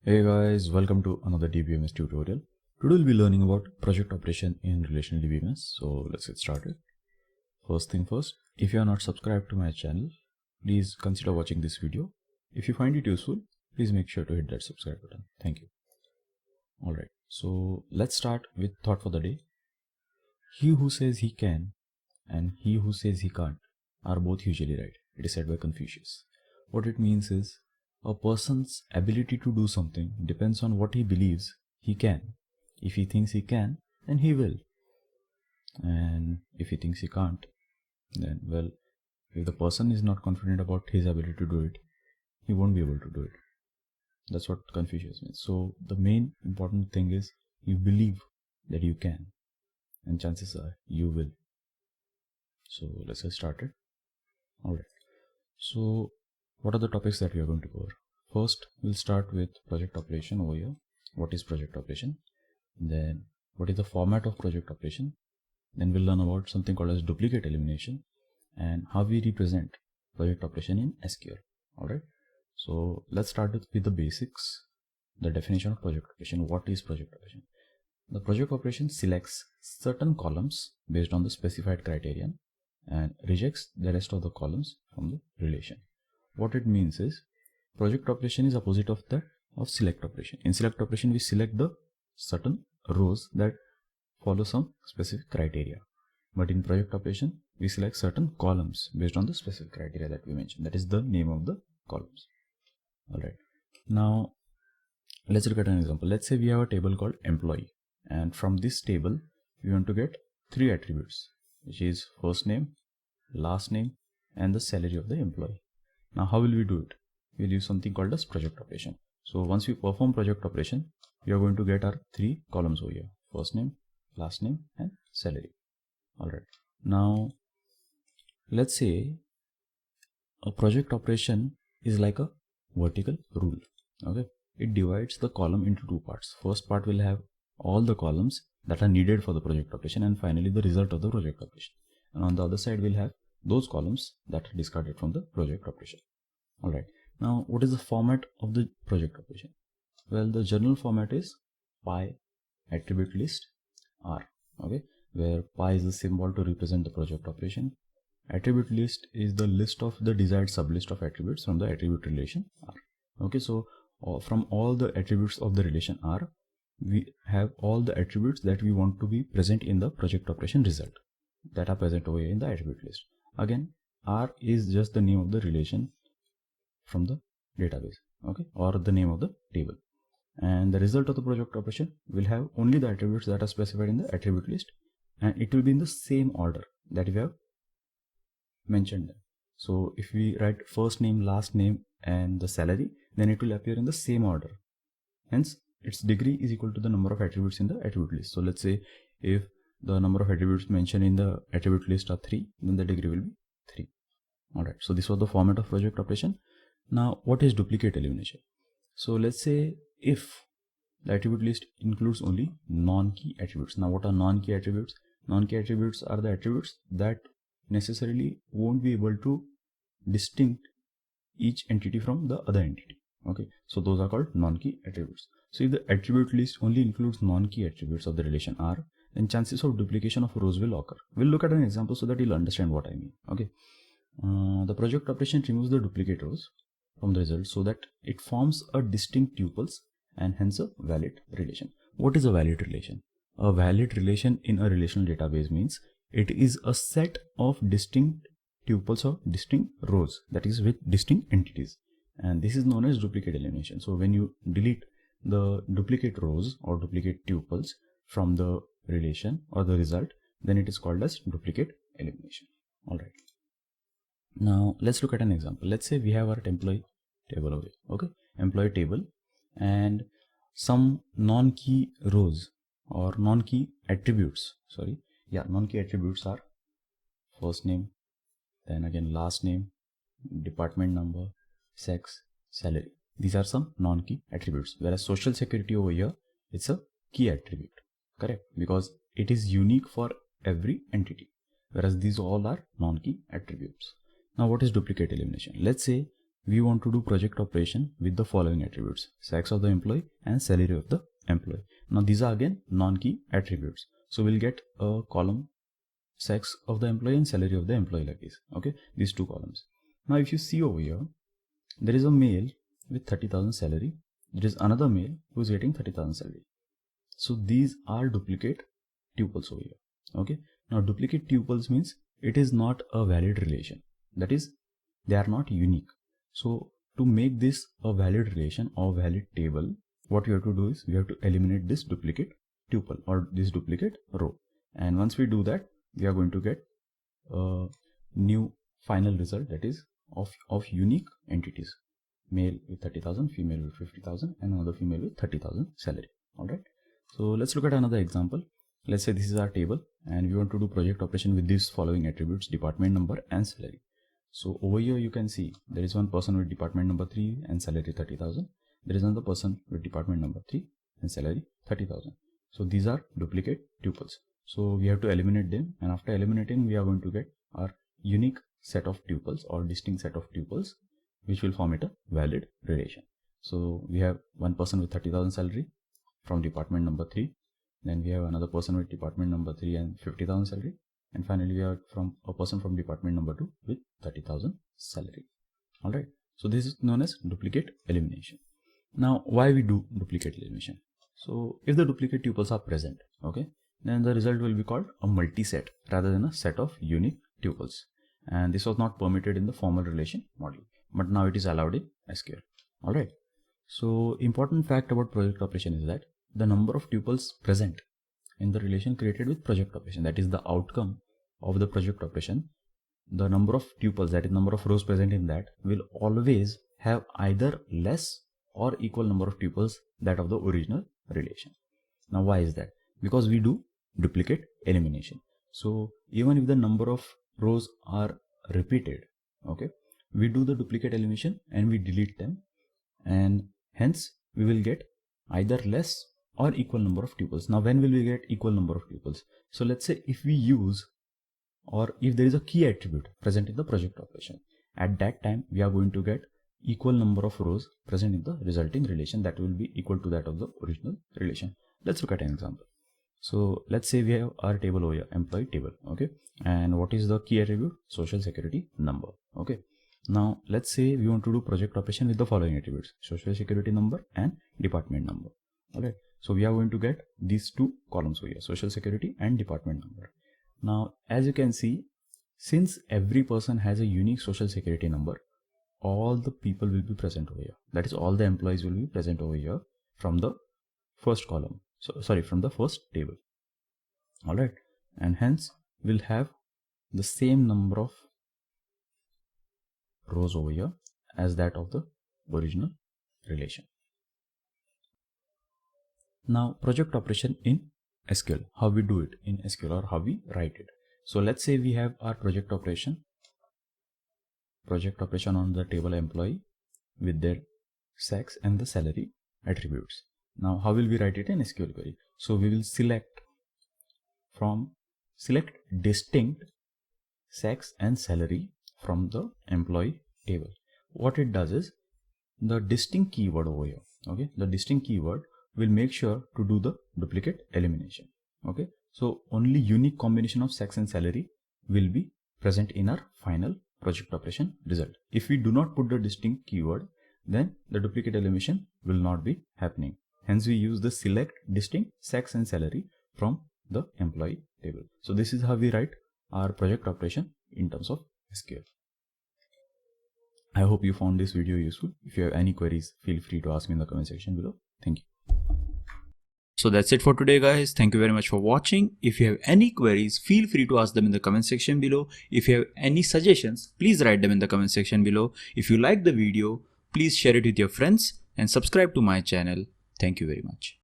Hey guys, welcome to another DBMS tutorial. Today we'll be learning about project operation in relational DBMS. So let's get started. First thing first, if you are not subscribed to my channel, please consider watching this video. If you find it useful, please make sure to hit that subscribe button. Thank you. Alright, so let's start with thought for the day. He who says he can and he who says he can't are both usually right. It is said by Confucius. What it means is, a person's ability to do something depends on what he believes he can. If he thinks he can, then he will. And if he thinks he can't, then, well, if the person is not confident about his ability to do it, he won't be able to do it. That's what Confucius means. So the main important thing is you believe that you can, and chances are you will. So let's get started. Alright. So what are the topics that we are going to cover? First, we'll start with project operation over here. What is project operation? Then what is the format of project operation? Then we'll learn about something called as duplicate elimination and how we represent project operation in SQL. Alright. So let's start with the basics. The definition of project operation. What is project operation? The project operation selects certain columns based on the specified criterion and rejects the rest of the columns from the relation. What it means is, project operation is opposite of that of select operation. In select operation, we select the certain rows that follow some specific criteria. But in project operation, we select certain columns based on the specific criteria that we mentioned. That is the name of the columns. Alright. Now, let's look at an example. Let's say we have a table called employee. And from this table, we want to get three attributes, which is first name, last name, and the salary of the employee. Now, how will we do it? We'll use something called as project operation. So once we perform project operation, we are going to get our three columns over here: first name, last name, and salary. Alright. Now, let's say a project operation is like a vertical rule. Okay. It divides the column into two parts. First part will have all the columns that are needed for the project operation, and finally the result of the project operation. And on the other side, we'll have those columns that are discarded from the project operation. Alright. Now, what is the format of the project operation? Well, the general format is pi attribute list R. Okay, where pi is the symbol to represent the project operation. Attribute list is the list of the desired sublist of attributes from the attribute relation R. Okay, so from all the attributes of the relation R, we have all the attributes that we want to be present in the project operation result that are present over here in the attribute list. Again, R is just the name of the relation from the database, okay, or the name of the table. And the result of the project operation will have only the attributes that are specified in the attribute list, and it will be in the same order that we have mentioned them. So if we write first name, last name, and the salary, then it will appear in the same order. Hence, its degree is equal to the number of attributes in the attribute list. So let's say if the number of attributes mentioned in the attribute list are 3, then the degree will be 3. Alright, so this was the format of project operation. Now, what is duplicate elimination? So let's say if the attribute list includes only non-key attributes. Now, what are non-key attributes? Non-key attributes are the attributes that necessarily won't be able to distinct each entity from the other entity. Okay, so those are called non-key attributes. So if the attribute list only includes non-key attributes of the relation R, then chances of duplication of rows will occur. We'll look at an example so that you'll understand what I mean. Okay, the project operation removes the duplicate rows from the result so that it forms a distinct tuples and hence a valid relation. What is a valid relation? A valid relation in a relational database means it is a set of distinct tuples or distinct rows, that is with distinct entities, and this is known as duplicate elimination. So when you delete the duplicate rows or duplicate tuples from the relation or the result, then it is called as duplicate elimination. Alright. Now let's look at an example. Let's say we have our employee table over here. Okay, employee table, and some non-key rows or non-key attributes. Non-key attributes are first name, then again last name, department number, sex, salary. These are some non-key attributes. Whereas social security over here, it's a key attribute. Correct? Because it is unique for every entity. Whereas these all are non-key attributes. Now, what is duplicate elimination? Let's say we want to do project operation with the following attributes: sex of the employee and salary of the employee. Now these are again non-key attributes. So we'll get a column sex of the employee and salary of the employee like this. Okay, these two columns. Now if you see over here, there is a male with 30,000 salary. There is another male who is getting 30,000 salary. So these are duplicate tuples over here. Okay, now duplicate tuples means it is not a valid relation. That is, they are not unique. So to make this a valid relation or valid table, what we have to do is we have to eliminate this duplicate tuple or this duplicate row. And once we do that, we are going to get a new final result, that is of unique entities: male with 30,000, female with 50,000, and another female with 30,000 salary. All right. So let's look at another example. Let's say this is our table and we want to do project operation with these following attributes: department number and salary. So over here you can see there is one person with department number 3 and salary 30,000. There is another person with department number 3 and salary 30,000. So these are duplicate tuples. So we have to eliminate them, and after eliminating we are going to get our unique set of tuples or distinct set of tuples which will form it a valid relation. So we have one person with 30,000 salary from department number 3. Then we have another person with department number 3 and 50,000 salary. And finally we have from a person from department number 2 with 30,000 salary. Alright. So this is known as duplicate elimination. Now why we do duplicate elimination? So if the duplicate tuples are present, okay, then the result will be called a multi-set rather than a set of unique tuples. And this was not permitted in the formal relation model, but now it is allowed in SQL. Alright. So important fact about project operation is that the number of tuples present in the relation created with project operation, that is the outcome of the project operation, the number of tuples, that is number of rows present in that, will always have either less or equal number of tuples that of the original relation. Now why is that? Because we do duplicate elimination. So even if the number of rows are repeated, okay, we do the duplicate elimination and we delete them, and hence we will get either less or equal number of tuples. Now when will we get equal number of tuples? So let's say if we use, or if there is a key attribute present in the project operation, at that time we are going to get equal number of rows present in the resulting relation that will be equal to that of the original relation. Let's look at an example. So let's say we have our table over here, employee table, okay, and what is the key attribute? Social security number. Okay, now let's say we want to do project operation with the following attributes: social security number and department number. Okay, so we are going to get these two columns over here, social security and department number. Now as you can see, since every person has a unique social security number, all the people will be present over here, that is all the employees will be present over here from the first column, so sorry, from the first table. All right, and hence we'll have the same number of rows over here as that of the original relation. Now project operation in SQL, how we do it in SQL or how we write it. So let's say we have our project operation on the table employee with their sex and the salary attributes. Now how will we write it in SQL query? So we will select distinct sex and salary from the employee table. What it does is, the distinct keyword over here, okay, the distinct keyword will make sure to do the duplicate elimination. Okay, so only unique combination of sex and salary will be present in our final project operation result. If we do not put the distinct keyword, then the duplicate elimination will not be happening. Hence we use the select distinct sex and salary from the employee table. So this is how we write our project operation in terms of SQL. I hope you found this video useful. If you have any queries, feel free to ask me in the comment section below. Thank you. So that's it for today, guys. Thank you very much for watching. If you have any queries, feel free to ask them in the comment section below. If you have any suggestions, please write them in the comment section below. If you like the video, please share it with your friends and subscribe to my channel. Thank you very much.